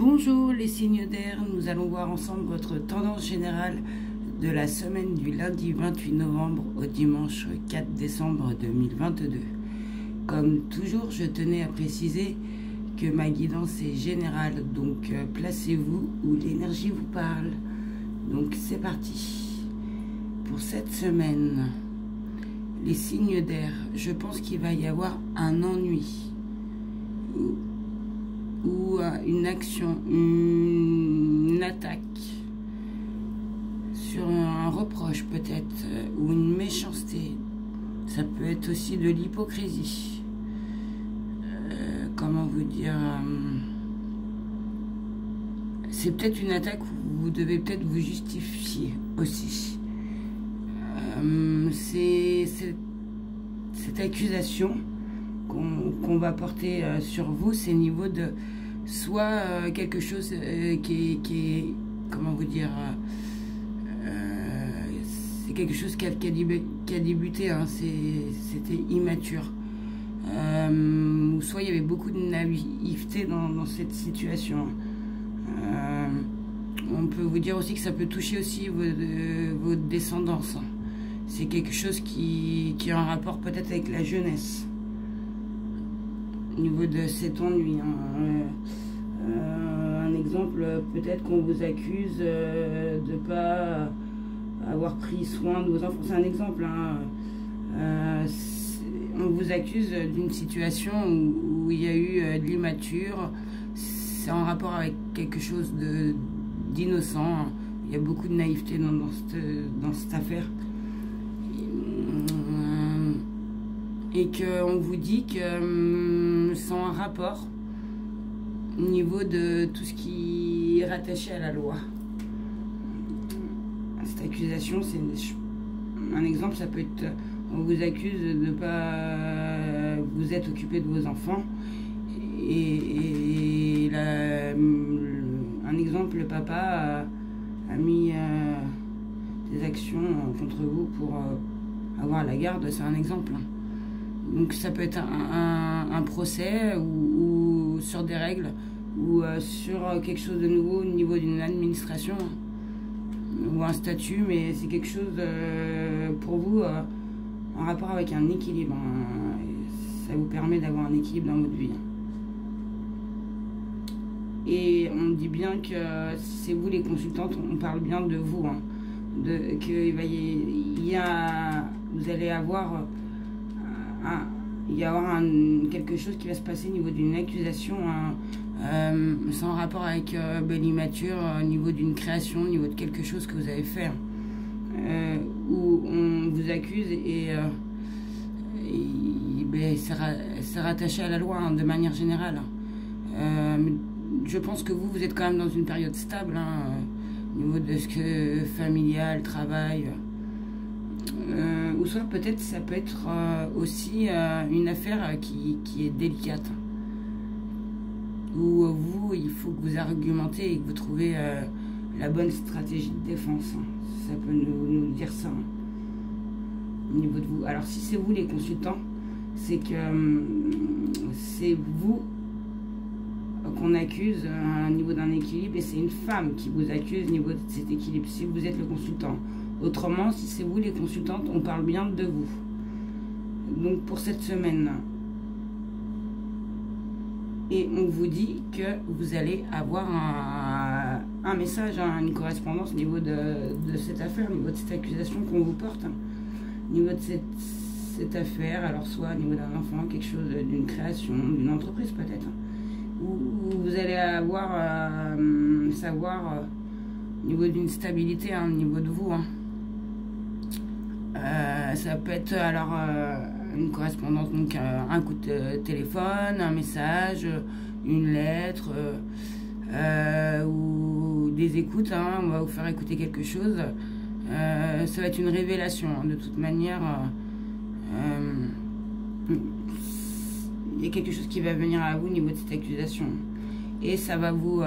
Bonjour les signes d'air, nous allons voir ensemble votre tendance générale de la semaine du lundi 28 novembre au dimanche 4 décembre 2022. Comme toujours, je tenais à préciser que ma guidance est générale, donc placez-vous où l'énergie vous parle. Donc c'est parti. Pour cette semaine, les signes d'air, je pense qu'il va y avoir un ennui ou une action, une attaque sur un reproche peut-être, ou une méchanceté. Ça peut être aussi de l'hypocrisie. Comment vous dire, c'est peut-être une attaque où vous devez peut-être vous justifier aussi. C'est cette accusation qu'on va porter sur vous, c'est au niveau de soit quelque chose qui est, comment vous dire, c'est quelque chose qui a débuté, hein, c'était immature. Ou soit il y avait beaucoup de naïveté dans cette situation. On peut vous dire aussi que ça peut toucher aussi votre descendance. C'est quelque chose qui a un rapport peut-être avec la jeunesse. Au niveau de cet ennui. Un exemple, peut-être qu'on vous accuse de ne pas avoir pris soin de vos enfants. C'est un exemple. On vous accuse d'une situation où il y a eu de l'immature. C'est en rapport avec quelque chose d'innocent. Il y a beaucoup de naïveté dans cette affaire. Et qu'on vous dit que c'est un rapport au niveau de tout ce qui est rattaché à la loi. Cette accusation, c'est un exemple, ça peut être, on vous accuse de ne pas vous être occupé de vos enfants. Et un exemple, le papa a mis des actions contre vous pour avoir la garde, c'est un exemple. Donc ça peut être un procès ou sur des règles ou sur quelque chose de nouveau au niveau d'une administration ou un statut, mais c'est quelque chose pour vous en rapport avec un équilibre. Ça vous permet d'avoir un équilibre dans votre vie. Et on dit bien que si c'est vous les consultantes, on parle bien de vous, hein, vous allez avoir quelque chose qui va se passer au niveau d'une accusation sans rapport avec l'immature, au niveau d'une création, au niveau de quelque chose que vous avez fait, où on vous accuse et c'est rattaché à la loi, hein, de manière générale. Je pense que vous êtes quand même dans une période stable, hein, au niveau de ce que familial, travail. Ou soit peut-être ça peut être aussi une affaire qui est délicate, où vous, il faut que vous argumentez et que vous trouvez la bonne stratégie de défense. Ça peut nous dire ça, hein, au niveau de vous. Alors si c'est vous les consultants, c'est que c'est vous qu'on accuse au niveau d'un équilibre, et c'est une femme qui vous accuse au niveau de cet équilibre, si vous êtes le consultant. Autrement, si c'est vous les consultantes, on parle bien de vous. Donc pour cette semaine, et on vous dit que vous allez avoir un message, une correspondance au niveau de cette affaire, au niveau de cette accusation qu'on vous porte, au niveau de cette affaire, alors soit au niveau d'un enfant, quelque chose d'une création, d'une entreprise peut-être, où vous allez avoir savoir au niveau d'une stabilité, au niveau de vous. Ça peut être alors une correspondance, donc un coup de téléphone, un message, une lettre, ou des écoutes, hein, on va vous faire écouter quelque chose. Ça va être une révélation, hein, de toute manière. Il y a quelque chose qui va venir à vous au niveau de cette accusation. Et ça va vous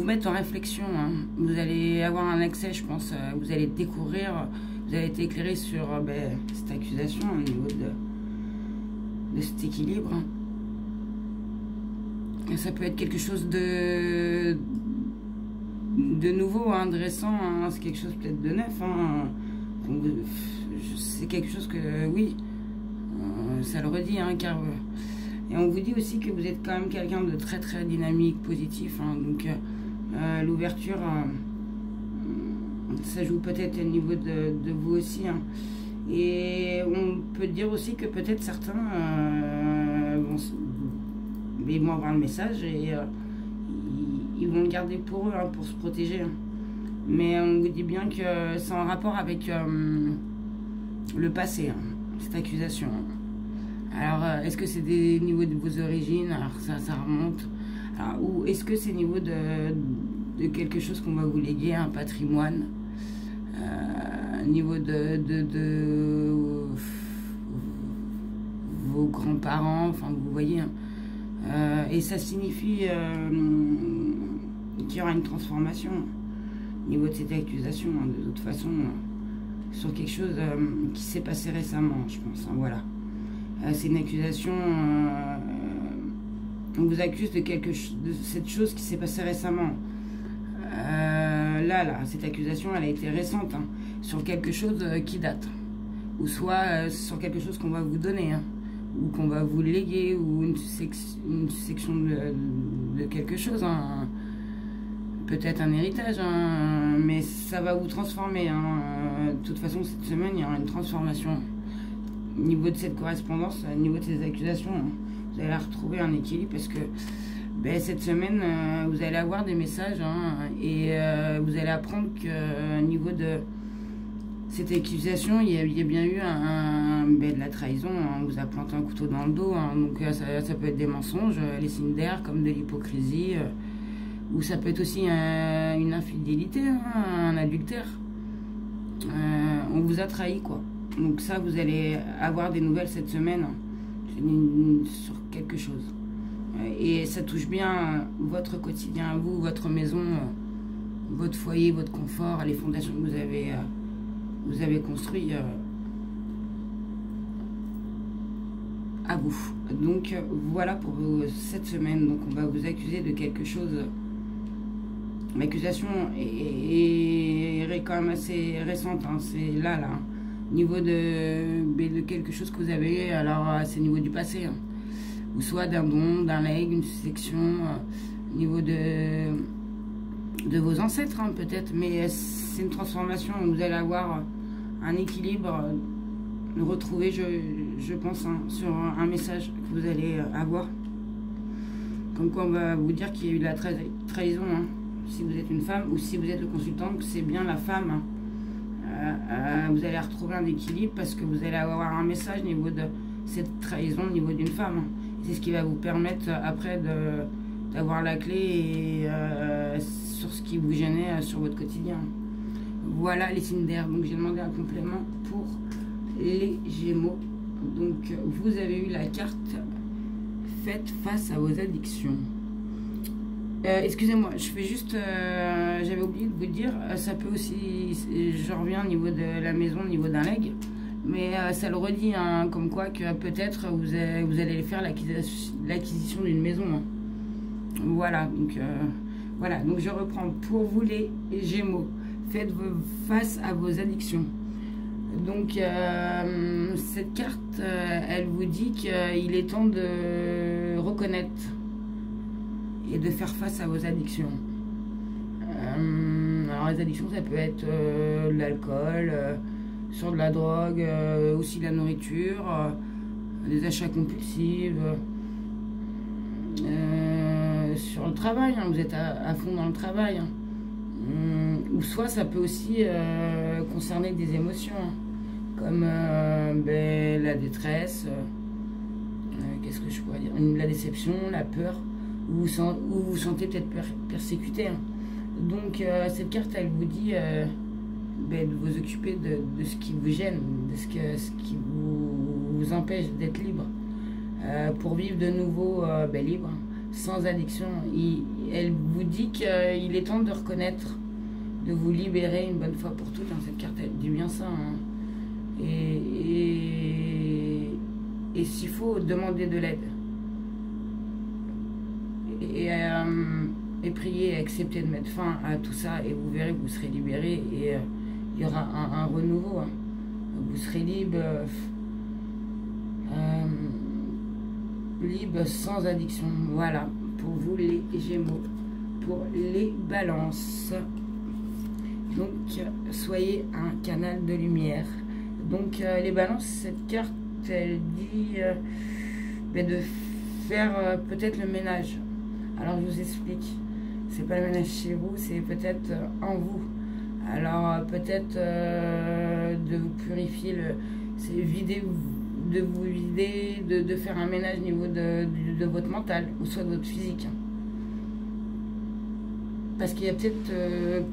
mettre en réflexion, hein. Vous allez avoir un accès, je pense, vous allez découvrir, vous allez être éclairé sur cette accusation au niveau de cet équilibre. Ça peut être quelque chose de nouveau, hein, de récent, hein, c'est quelque chose peut-être de neuf. Hein. C'est quelque chose que, oui, ça le redit, hein, car... et on vous dit aussi que vous êtes quand même quelqu'un de très très dynamique, positif. Hein, donc l'ouverture, ça joue peut-être au niveau de vous aussi. Hein. Et on peut dire aussi que peut-être certains vont avoir le message et ils vont le garder pour eux, hein, pour se protéger. Hein. Mais on vous dit bien que c'est en rapport avec le passé, hein, cette accusation. Alors, est-ce que c'est des niveaux de vos origines? Alors, ça remonte. Alors, ou est-ce que c'est au niveau de quelque chose qu'on va vous léguer, un patrimoine, au niveau de vos grands-parents, enfin, vous voyez. Hein. Et ça signifie qu'il y aura une transformation au niveau de cette accusation, hein, de toute façon, sur quelque chose qui s'est passé récemment, je pense. Hein, voilà. C'est une accusation, on vous accuse de cette chose qui s'est passée récemment. Là, cette accusation, elle a été récente, hein, sur quelque chose qui date. Ou soit sur quelque chose qu'on va vous donner, hein, ou qu'on va vous léguer, ou une section de quelque chose. Hein. Peut-être un héritage, hein, mais ça va vous transformer. Hein. De toute façon, cette semaine, il y aura une transformation. Au niveau de cette correspondance, au niveau de ces accusations, hein, vous allez retrouver un équilibre parce que cette semaine, vous allez avoir des messages, hein, et vous allez apprendre qu'au niveau de cette accusation, il y a bien eu de la trahison. Hein, on vous a planté un couteau dans le dos. Hein, donc ça peut être des mensonges, les signes d'air, comme de l'hypocrisie, ou ça peut être aussi une infidélité, hein, un adultère. On vous a trahi, quoi. Donc ça, vous allez avoir des nouvelles cette semaine, hein, sur quelque chose. Et ça touche bien votre quotidien, vous, votre maison, votre foyer, votre confort, les fondations que vous avez construites à vous. Donc voilà pour cette semaine. Donc on va vous accuser de quelque chose. L'accusation est quand même assez récente, hein, c'est là. Niveau de quelque chose que vous avez eu, alors c'est au niveau du passé, hein. Ou soit d'un don, d'un legs, une section, au niveau de vos ancêtres, hein, peut-être, mais c'est une transformation, vous allez avoir un équilibre retrouvé, je pense, hein, sur un message que vous allez avoir, comme quoi on va vous dire qu'il y a eu de la trahison, hein, si vous êtes une femme, ou si vous êtes le consultant, c'est bien la femme, hein. Vous allez retrouver un équilibre parce que vous allez avoir un message au niveau de cette trahison au niveau d'une femme. C'est ce qui va vous permettre après d'avoir la clé sur ce qui vous gênait sur votre quotidien. Voilà les signes d'air. Donc j'ai demandé un complément pour les Gémeaux. Donc vous avez eu la carte faites face à vos addictions. Excusez-moi, je fais juste, j'avais oublié de vous dire, ça peut aussi, je reviens au niveau de la maison, au niveau d'un legs, mais ça le redit, hein, comme quoi que peut-être vous allez faire l'acquisition d'une maison. Hein. Voilà, donc je reprends. Pour vous les Gémeaux, faites face à vos addictions. Donc cette carte, elle vous dit qu'il est temps de reconnaître et de faire face à vos addictions. Alors les addictions, ça peut être l'alcool, sur de la drogue, aussi de la nourriture, des achats compulsifs, sur le travail, hein, vous êtes à fond dans le travail. Hein. Ou soit ça peut aussi concerner des émotions, hein, comme la détresse, qu'est-ce que je pourrais dire, la déception, la peur, ou vous vous sentez peut-être persécuté. Hein. Donc cette carte, elle vous dit de vous occuper de ce qui vous gêne, de ce qui vous empêche d'être libre, pour vivre de nouveau libre, sans addiction. Elle vous dit qu'il est temps de reconnaître, de vous libérer une bonne fois pour toutes. Hein. Cette carte, elle dit bien ça. Hein. Et s'il faut, demander de l'aide. et priez, acceptez de mettre fin à tout ça et vous verrez que vous serez libérés et il y aura un renouveau. Hein. Vous serez libre, libre sans addiction. Voilà, pour vous les Gémeaux. Pour les Balances. Donc, soyez un canal de lumière. Donc, les Balances, cette carte, elle dit de faire peut-être le ménage. Alors, je vous explique. C'est pas le ménage chez vous, c'est peut-être en vous. Alors, peut-être de vous purifier, c'est vider, de vous vider, de faire un ménage au niveau de votre mental, ou soit de votre physique. Parce qu'il y a peut-être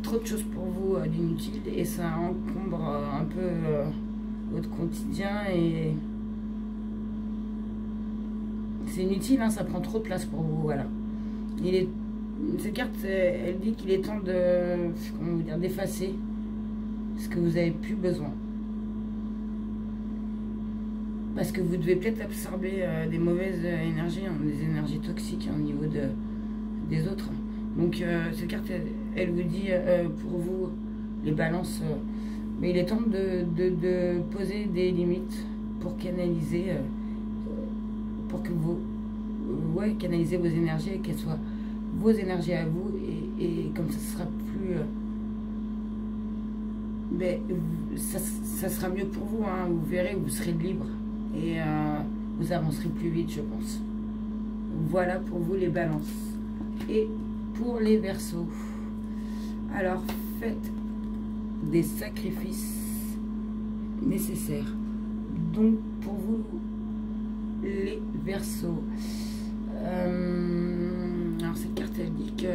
trop de choses pour vous d'inutiles et ça encombre un peu votre quotidien et c'est inutile, hein, ça prend trop de place pour vous, voilà. Cette carte, elle dit qu'il est temps d'effacer ce que vous n'avez plus besoin. Parce que vous devez peut-être absorber des mauvaises énergies, hein, des énergies toxiques au niveau des autres. Donc cette carte, elle vous dit pour vous, les Balances, mais il est temps de poser des limites pour canaliser, pour que vous canalisez vos énergies et qu'elles soient vos énergies à vous et comme ça, ce sera plus... ça sera mieux pour vous, hein, vous verrez, vous serez libre et vous avancerez plus vite, je pense. Voilà pour vous les Balances. Et pour les Verseaux, alors faites des sacrifices nécessaires. Donc pour vous les Verseaux, alors cette carte elle dit que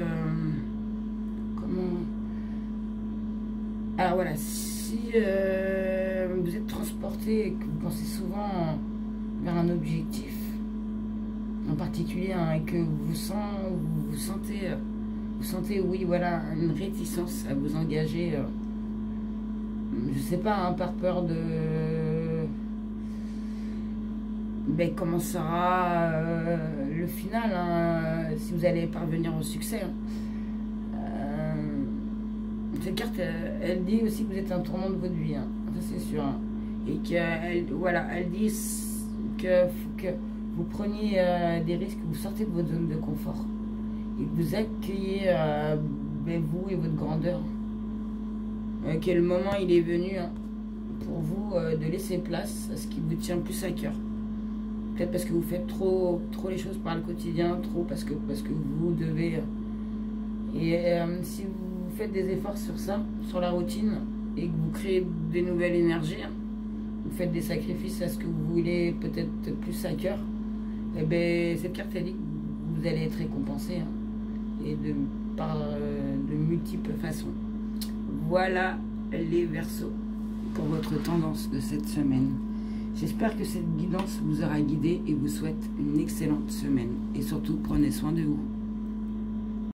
alors voilà, si vous êtes transporté et que vous pensez souvent vers un objectif en particulier, hein, et que vous sentez, oui, voilà, une réticence à vous engager, je sais pas, hein, par peur de comment sera le final, hein, si vous allez parvenir au succès. Hein. Cette carte, elle dit aussi que vous êtes un tournant de votre vie, hein, ça c'est sûr, hein, et qu'elle dit que vous preniez des risques, vous sortez de votre zone de confort et que vous accueillez vous et votre grandeur. Que le moment il est venu, hein, pour vous de laisser place à ce qui vous tient plus à cœur. Peut-être parce que vous faites trop les choses par le quotidien, trop parce que vous devez. Si vous faites des efforts sur ça, sur la routine, et que vous créez des nouvelles énergies, hein, vous faites des sacrifices à ce que vous voulez peut-être plus à cœur, et cette carte elle dit que vous allez être récompensé, hein, et par de multiples façons. Voilà les Verseaux pour votre tendance de cette semaine. J'espère que cette guidance vous aura guidé et vous souhaite une excellente semaine. Et surtout, prenez soin de vous.